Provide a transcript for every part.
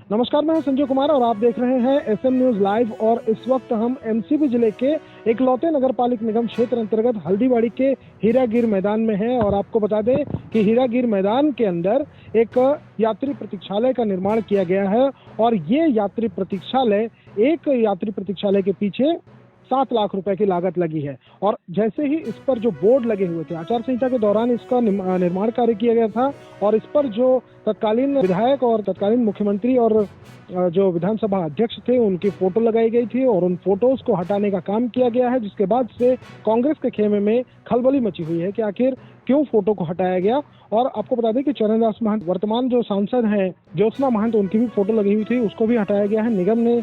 नमस्कार, मैं संजय कुमार और आप देख रहे हैं एसएम न्यूज लाइव। और इस वक्त हम एमसीबी जिले के इकलौते नगर पालिक निगम क्षेत्र अंतर्गत हल्दीबाड़ी के हीरागिर मैदान में हैं। और आपको बता दें कि हीरागिर मैदान के अंदर एक यात्री प्रतीक्षालय का निर्माण किया गया है। और ये यात्री प्रतीक्षालय, एक यात्री प्रतीक्षालय के पीछे 7 लाख रुपए की लागत लगी है। और जैसे ही इस पर जो बोर्ड लगे हुए थे, आचार संहिता के दौरान इसका निर्माण कार्य किया गया था और इस पर जो तत्कालीन विधायक और तत्कालीन मुख्यमंत्री और जो विधानसभा अध्यक्ष थे उनकी फोटो लगाई गई थी और उन फोटोज को हटाने का काम किया गया है, जिसके बाद से कांग्रेस के खेमे में खलबली मची हुई है कि आखिर क्यों फोटो को हटाया गया। और आपको बता दें कि चरणदास महंत वर्तमान जो सांसद हैं ज्योत्सना महंत, उनकी भी फोटो लगी हुई थी, उसको भी हटाया गया है। निगम ने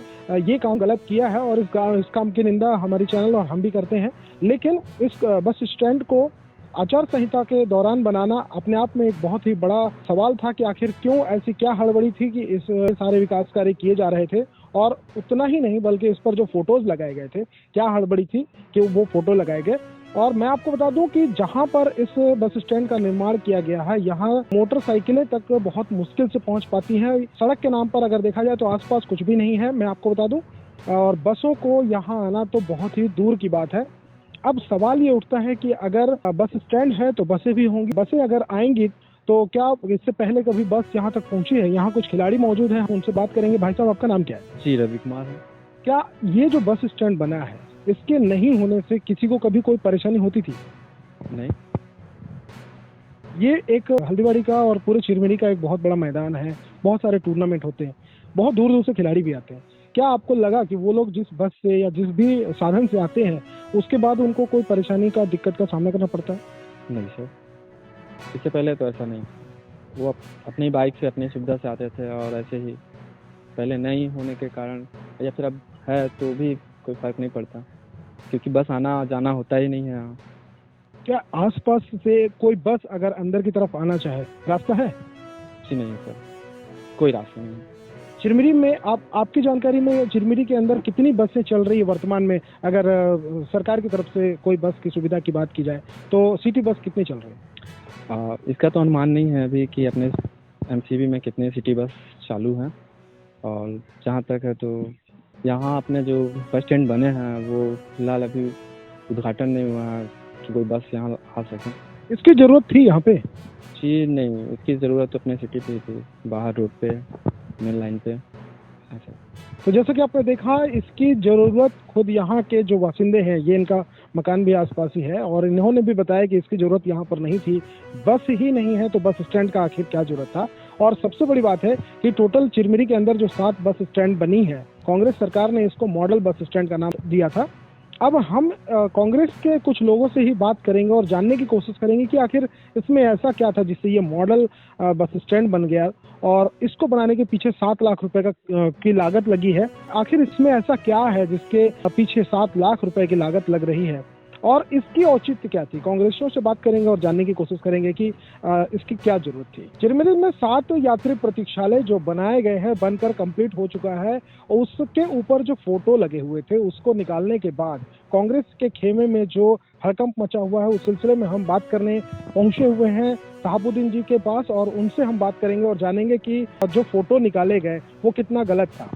ये काम गलत किया है और इस काम की निंदा हमारी चैनल और हम भी करते हैं। लेकिन इस बस स्टैंड को आचार संहिता के दौरान बनाना अपने आप में एक बहुत ही बड़ा सवाल था कि आखिर क्यों ऐसी क्या हड़बड़ी थी कि इस सारे विकास कार्य किए जा रहे थे। और उतना ही नहीं बल्कि इस पर जो फोटोज लगाए गए थे, क्या हड़बड़ी थी कि वो फोटो लगाए गए। और मैं आपको बता दूं कि जहां पर इस बस स्टैंड का निर्माण किया गया है, यहाँ मोटरसाइकिलें तक बहुत मुश्किल से पहुंच पाती हैं। सड़क के नाम पर अगर देखा जाए तो आसपास कुछ भी नहीं है, मैं आपको बता दूं। और बसों को यहाँ आना तो बहुत ही दूर की बात है। अब सवाल ये उठता है कि अगर बस स्टैंड है तो बसें भी होंगी, बसें अगर आएंगी तो क्या इससे पहले कभी बस यहाँ तक पहुंची है? यहाँ कुछ खिलाड़ी मौजूद हैं, उनसे बात करेंगे। भाई साहब, आपका नाम क्या है? जी, रवि कुमार है। क्या ये जो बस स्टैंड बना है, इसके नहीं होने से किसी को कभी कोई परेशानी होती थी? नहीं। ये एक हल्दीबाड़ी का और पूरे चिरमिरी का एक बहुत बड़ा मैदान है, बहुत सारे टूर्नामेंट होते हैं, बहुत दूर दूर से खिलाड़ी भी आते हैं। क्या आपको लगा कि वो लोग जिस बस से या जिस भी साधन से आते हैं उसके बाद उनको कोई परेशानी का, दिक्कत का सामना करना पड़ता है? नहीं सर, इससे पहले तो ऐसा नहीं। वो अपनी बाइक से अपनी सुविधा से आते थे और ऐसे ही पहले नहीं होने के कारण या फिर अब है तो भी कोई फर्क नहीं पड़ता, क्योंकि बस आना जाना होता ही नहीं है यहाँ। क्या आसपास से कोई बस अगर अंदर की तरफ आना चाहे, रास्ता है? जी नहीं सर, कोई रास्ता नहीं है। चिरमिरी में आपकी जानकारी में चिरमिरी के अंदर कितनी बसें चल रही है वर्तमान में? अगर सरकार की तरफ से कोई बस की सुविधा की बात की जाए तो सिटी बस कितनी चल रही है? इसका तो अनुमान नहीं है अभी कि अपने एमसीबी में कितने सिटी बस चालू हैं। और जहाँ तक है तो यहाँ अपने जो बस स्टैंड बने हैं वो फिलहाल अभी उद्घाटन नहीं हुआ है कि कोई बस यहाँ आ सके। इसकी जरूरत थी यहाँ पे? जी नहीं, इसकी ज़रूरत तो अपने सिटी पे थी, बाहर रोड पे, मेन लाइन पे ऐसा। तो जैसा कि आपने देखा, इसकी जरूरत खुद यहाँ के जो वासिंदे हैं, ये इनका मकान भी आसपास ही है और इन्होंने भी बताया कि इसकी जरूरत यहाँ पर नहीं थी। बस ही नहीं है तो बस स्टैंड का आखिर क्या जरूरत था? और सबसे बड़ी बात है कि टोटल चिरमिरी के अंदर जो 7 बस स्टैंड बनी है, कांग्रेस सरकार ने इसको मॉडल बस स्टैंड का नाम दिया था। अब हम कांग्रेस के कुछ लोगों से ही बात करेंगे और जानने की कोशिश करेंगे कि आखिर इसमें ऐसा क्या था जिससे ये मॉडल बस स्टैंड बन गया और इसको बनाने के पीछे 7 लाख रुपए की लागत लगी है। आखिर इसमें ऐसा क्या है जिसके पीछे 7 लाख रुपए की लागत लग रही है और इसकी औचित्य क्या थी? कांग्रेसियों से बात करेंगे और जानने की कोशिश करेंगे कि इसकी क्या जरूरत थी। चिरमिरी में 7 यात्री प्रतीक्षालय जो बनाए गए हैं, बनकर कंप्लीट हो चुका है और उसके ऊपर जो फोटो लगे हुए थे उसको निकालने के बाद कांग्रेस के खेमे में जो हड़कंप मचा हुआ है, उस सिलसिले में हम बात करने पहुंचे हुए हैं शहाबुद्दीन जी के पास और उनसे हम बात करेंगे और जानेंगे कि जो फोटो निकाले गए वो कितना गलत था।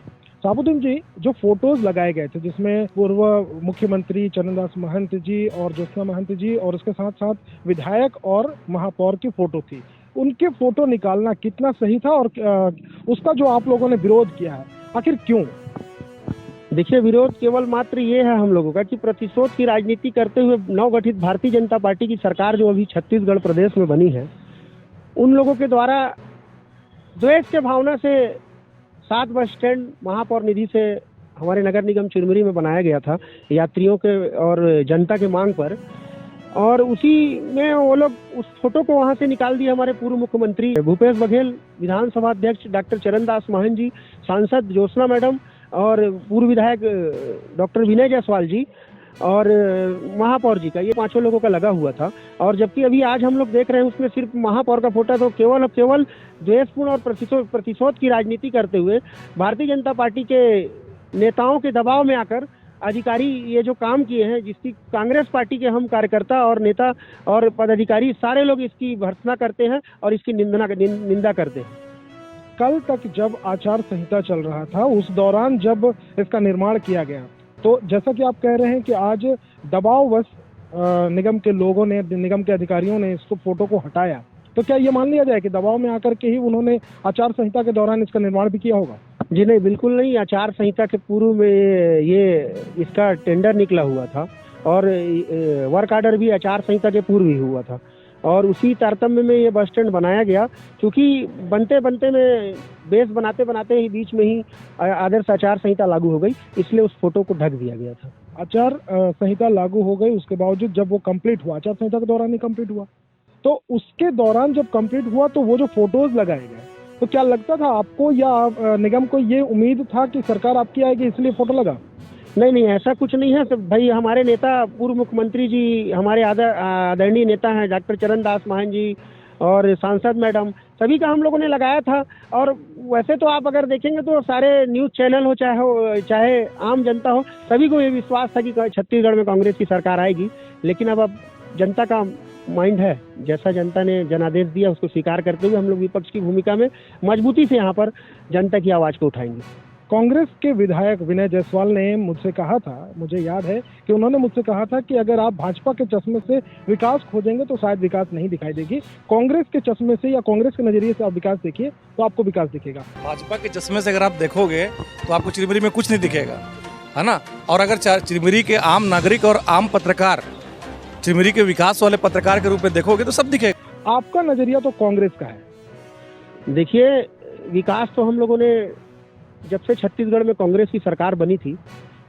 शहाबुद्दीन जी, जो फोटोज लगाए गए थे जिसमें पूर्व मुख्यमंत्री चरणदास महंत जी और ज्योत्सना महंत जी और उसके साथ साथ विधायक और महापौर की फोटो थी, उनके फोटो निकालना कितना सही था और उसका जो आप लोगों ने विरोध किया है, आखिर क्यों? देखिए, विरोध केवल मात्र ये है हम लोगों का कि प्रतिशोध की राजनीति करते हुए नवगठित भारतीय जनता पार्टी की सरकार जो अभी छत्तीसगढ़ प्रदेश में बनी है, उन लोगों के द्वारा द्वेष के भावना से 7 बस स्टैंड महापौर निधि से हमारे नगर निगम चिरमिरी में बनाया गया था यात्रियों के और जनता के मांग पर, और उसी में वो लोग उस फोटो को वहां से निकाल दिया। हमारे पूर्व मुख्यमंत्री भूपेश बघेल, विधानसभा अध्यक्ष डॉक्टर चरणदास महंत जी, सांसद ज्योत्सना मैडम और पूर्व विधायक डॉक्टर विनय जायसवाल जी और महापौर जी का, ये 5 लोगों का लगा हुआ था। और जबकि अभी आज हम लोग देख रहे हैं उसमें सिर्फ महापौर का फोटो, तो केवल द्वेषपूर्ण और प्रतिशोध की राजनीति करते हुए भारतीय जनता पार्टी के नेताओं के दबाव में आकर अधिकारी ये जो काम किए हैं, जिसकी कांग्रेस पार्टी के हम कार्यकर्ता और नेता और पदाधिकारी सारे लोग इसकी भर्त्सना करते हैं और इसकी निंदा करते हैं। कल तक जब आचार संहिता चल रहा था उस दौरान जब इसका निर्माण किया गया, तो जैसा कि आप कह रहे हैं कि आज दबाववश निगम के लोगों ने, निगम के अधिकारियों ने इसको फोटो को हटाया, तो क्या ये मान लिया जाए कि दबाव में आकर के ही उन्होंने आचार संहिता के दौरान इसका निर्माण भी किया होगा? जी नहीं, बिल्कुल नहीं। आचार संहिता के पूर्व में ये इसका टेंडर निकला हुआ था और वर्क ऑर्डर भी आचार संहिता के पूर्व ही हुआ था और उसी तारतम्य में ये बस स्टैंड बनाया गया, क्योंकि बनते बनते में बेस बनाते बनाते ही बीच में ही आदर्श आचार संहिता लागू हो गई, इसलिए उस फोटो को ढक दिया गया था। आचार संहिता लागू हो गई, उसके बावजूद जब वो कंप्लीट हुआ, आचार संहिता के दौरान ही कंप्लीट हुआ, तो उसके दौरान जब कंप्लीट हुआ तो वो जो फोटोज लगाए गए, तो क्या लगता था आपको या निगम को ये उम्मीद था कि सरकार आपकी आएगी इसलिए फोटो लगा? नहीं नहीं, ऐसा कुछ नहीं है। सब भाई हमारे नेता पूर्व मुख्यमंत्री जी, हमारे आदरणीय नेता हैं डॉक्टर चरणदास महंत जी और सांसद मैडम, सभी का हम लोगों ने लगाया था। और वैसे तो आप अगर देखेंगे तो सारे न्यूज़ चैनल हो चाहे आम जनता हो, सभी को ये विश्वास था कि छत्तीसगढ़ में कांग्रेस की सरकार आएगी। लेकिन अब जनता का माइंड है, जैसा जनता ने जनादेश दिया उसको स्वीकार करते हुए हम लोग विपक्ष की भूमिका में मजबूती से यहाँ पर जनता की आवाज़ को उठाएंगे। कांग्रेस के विधायक विनय जायसवाल ने मुझसे कहा था, मुझे याद है कि उन्होंने मुझसे कहा था कि अगर आप भाजपा के चश्मे से विकास खोजेंगे तो शायद विकास नहीं दिखाई देगी, कांग्रेस के चश्मे से या कांग्रेस के नजरिए से आप विकास देखिए तो आपको विकास दिखेगा। भाजपा के चश्मे से अगर आप देखोगे तो आपको चिरमिरी में कुछ नहीं दिखेगा, है ना। और अगर चिरमिरी के आम नागरिक और आम पत्रकार चिरमिरी के विकास वाले पत्रकार के रूप में देखोगे तो सब दिखेगा। आपका नजरिया तो कांग्रेस का है। देखिए, विकास तो हम लोगों ने जब से छत्तीसगढ़ में कांग्रेस की सरकार बनी थी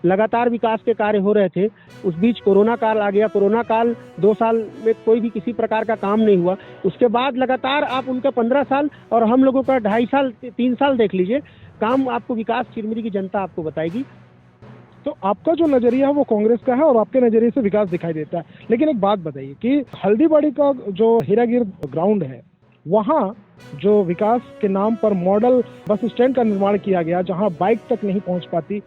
लगातार विकास के कार्य हो रहे थे। उस बीच कोरोना काल आ गया, कोरोना काल 2 साल में कोई भी किसी प्रकार का काम नहीं हुआ। उसके बाद लगातार आप उनका 15 साल और हम लोगों का 2.5 साल 3 साल देख लीजिए, काम आपको विकास चिरमिरी की जनता आपको बताएगी। तो आपका जो नजरिया है वो कांग्रेस का है और आपके नजरिए से विकास दिखाई देता है। लेकिन एक बात बताइए कि हल्दीबाड़ी का जो हीरागिर ग्राउंड है, वहाँ जो विकास के नाम पर मॉडल बस स्टैंड का निर्माण किया गया, जहां बाइक तक नहीं पहुंच पाती,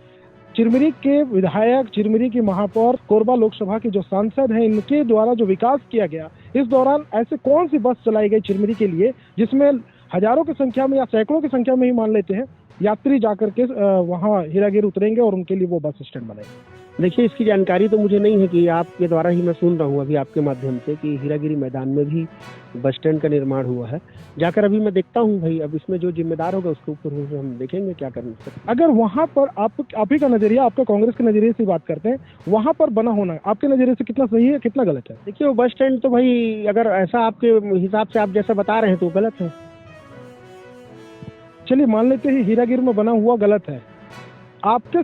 चिरमिरी के विधायक, चिरमिरी की महापौर, कोरबा लोकसभा के जो सांसद हैं, इनके द्वारा जो विकास किया गया, इस दौरान ऐसे कौन सी बस चलाई गई चिरमिरी के लिए जिसमें हजारों की संख्या में या सैकड़ों की संख्या में ही मान लेते हैं यात्री जाकर के वहाँ हीरागिर उतरेंगे और उनके लिए वो बस स्टैंड बनेगा? देखिए, इसकी जानकारी तो मुझे नहीं है कि आपके द्वारा ही मैं सुन रहा हूँ अभी आपके माध्यम से कि हीरागिरी मैदान में भी बस स्टैंड का निर्माण हुआ है। जाकर अभी मैं देखता हूँ भाई, अब इसमें जो जिम्मेदार होगा उसके ऊपर हम देखेंगे क्या करना है। अगर वहाँ पर आप ही का नजरिया, आपका कांग्रेस के नजरिए से बात करते हैं, वहाँ पर बना होना आपके नजरिए से कितना सही है, कितना गलत है? देखिए, वो बस स्टैंड तो भाई अगर ऐसा आपके हिसाब से आप जैसा बता रहे हैं तो गलत है। चलिए मान लेते हैं हीरागिर में बना हुआ गलत है। आपके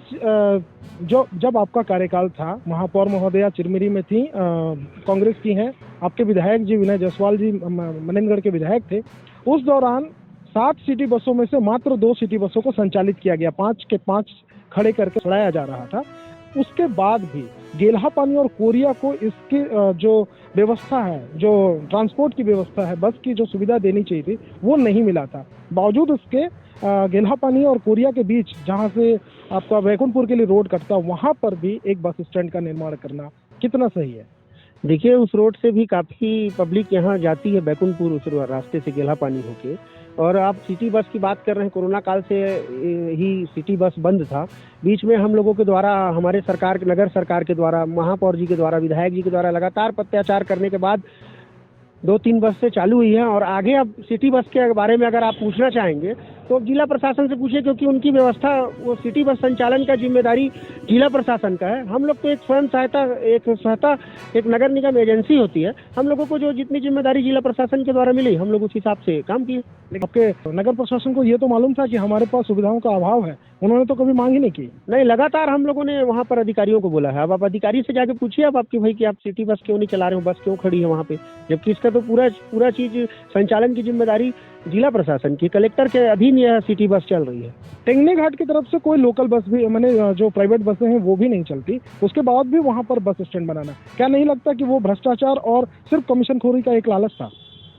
जब आपका कार्यकाल था, महापौर महोदया चिरमिरी में थी, कांग्रेस की हैं, आपके विधायक जी विनय जायसवाल जी मनेनगढ़ के विधायक थे, उस दौरान 7 सिटी बसों में से मात्र 2 सिटी बसों को संचालित किया गया, 5 के 5 खड़े करके चलाया जा रहा था। उसके बाद भी गेल्हापानी और कोरिया को इसकी जो व्यवस्था है, जो ट्रांसपोर्ट की व्यवस्था है, बस की जो सुविधा देनी चाहिए थी, वो नहीं मिला था। बावजूद उसके गेल्हापानी और कोरिया के बीच, जहाँ से आपका बैकुंठपुर के लिए रोड कटता, वहाँ पर भी एक बस स्टैंड का निर्माण करना कितना सही है? देखिए, उस रोड से भी काफ़ी पब्लिक यहाँ जाती है बैकुंठपुर, उस रास्ते से गेल्हापानी होके। और आप सिटी बस की बात कर रहे हैं, कोरोना काल से ही सिटी बस बंद था। बीच में हम लोगों के द्वारा, हमारे सरकार, नगर सरकार के द्वारा, महापौर जी के द्वारा, विधायक जी के द्वारा लगातार अत्याचार करने के बाद 2-3 बसें चालू हुई हैं। और आगे अब सिटी बस के बारे में अगर आप पूछना चाहेंगे तो जिला प्रशासन से पूछिए, क्योंकि उनकी व्यवस्था, वो सिटी बस संचालन का जिम्मेदारी जिला प्रशासन का है। हम लोग तो एक स्वयं सहायता एक नगर निगम एजेंसी होती है। हम लोगों को जो जितनी जिम्मेदारी जिला प्रशासन के द्वारा मिली, हम लोग उस हिसाब से काम किए। लेकिन आपके नगर प्रशासन को ये तो मालूम था कि हमारे पास सुविधाओं का अभाव है, उन्होंने तो कभी मांग ही नहीं की। नहीं, लगातार हम लोगों ने वहाँ पर अधिकारियों को बोला है। अब आप अधिकारी से जाके पूछिए आप आपकी भाई कि आप सिटी बस क्यों नहीं चला रहे हो, बस क्यों खड़ी है वहाँ पे, जबकि इसका तो पूरा चीज संचालन की जिम्मेदारी जिला प्रशासन की, कलेक्टर के अधीन यह सिटी बस चल रही है। टेंगनी घाट की तरफ से कोई लोकल बस भी, मैंने जो प्राइवेट बसें हैं वो भी नहीं चलती, उसके बाद भी वहाँ पर बस स्टैंड बनाना, क्या नहीं लगता कि वो भ्रष्टाचार और सिर्फ कमीशनखोरी का एक लालच था?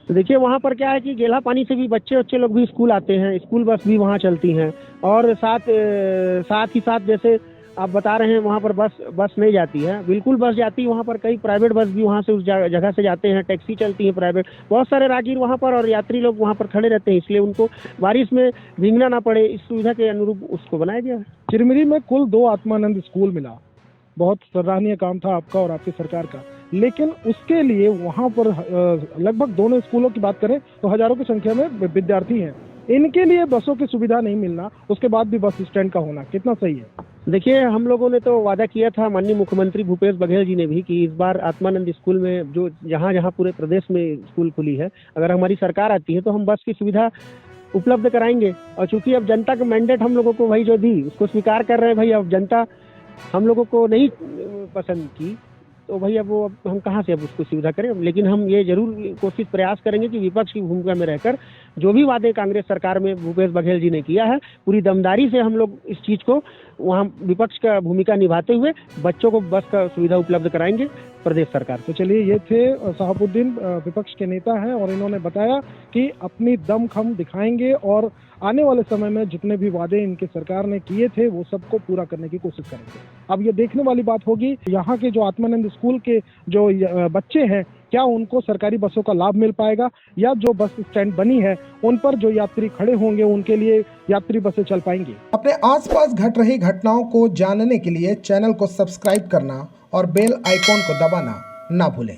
तो देखिए, वहाँ पर क्या है कि गेल्हापानी से भी बच्चे लोग भी स्कूल आते हैं, स्कूल बस भी वहाँ चलती हैं। और साथ ही साथ जैसे आप बता रहे हैं वहाँ पर बस नहीं जाती है, बिल्कुल बस जाती है वहाँ पर, कई प्राइवेट बस भी वहाँ से उस जगह से जाते हैं, टैक्सी चलती है प्राइवेट, बहुत सारे राहगीर वहाँ पर और यात्री लोग वहाँ पर खड़े रहते हैं, इसलिए उनको बारिश में भीगना ना पड़े, इस सुविधा के अनुरूप उसको बनाया गया है। चिरमिरी में कुल 2 आत्मानंद स्कूल मिला, बहुत सराहनीय काम था आपका और आपकी सरकार का, लेकिन उसके लिए वहाँ पर लगभग दोनों स्कूलों की बात करें तो हजारों की संख्या में विद्यार्थी हैं, इनके लिए बसों की सुविधा नहीं मिलना, उसके बाद भी बस स्टैंड का होना कितना सही है? देखिए, हम लोगों ने तो वादा किया था, माननीय मुख्यमंत्री भूपेश बघेल जी ने भी, कि इस बार आत्मानंद स्कूल में जो जहाँ जहाँ पूरे प्रदेश में स्कूल खुली है, अगर हमारी सरकार आती है तो हम बस की सुविधा उपलब्ध कराएंगे। और चूंकि अब जनता का मैंडेट हम लोगों को वही जो दी उसको स्वीकार कर रहे हैं भाई, अब जनता हम लोगों को नहीं पसंद की तो भाई अब हम कहाँ से अब उसको सुविधा करें। लेकिन हम ये जरूर कोशिश प्रयास करेंगे कि विपक्ष की भूमिका में रहकर जो भी वादे कांग्रेस सरकार में भूपेश बघेल जी ने किया है, पूरी दमदारी से हम लोग इस चीज़ को वहाँ विपक्ष का भूमिका निभाते हुए बच्चों को बस का सुविधा उपलब्ध कराएंगे प्रदेश सरकार। तो चलिए, ये थे शहाबुद्दीन, विपक्ष के नेता हैं, और इन्होंने बताया कि अपनी दमखम दिखाएंगे और आने वाले समय में जितने भी वादे इनकी सरकार ने किए थे वो सबको पूरा करने की कोशिश करेंगे। अब ये देखने वाली बात होगी यहाँ के जो आत्मानंद स्कूल के जो बच्चे हैं, क्या उनको सरकारी बसों का लाभ मिल पाएगा, या जो बस स्टैंड बनी है उन पर जो यात्री खड़े होंगे उनके लिए यात्री बसें चल पाएंगी। अपने आसपास घट रही घटनाओं को जानने के लिए चैनल को सब्सक्राइब करना और बेल आइकॉन को दबाना ना भूलें।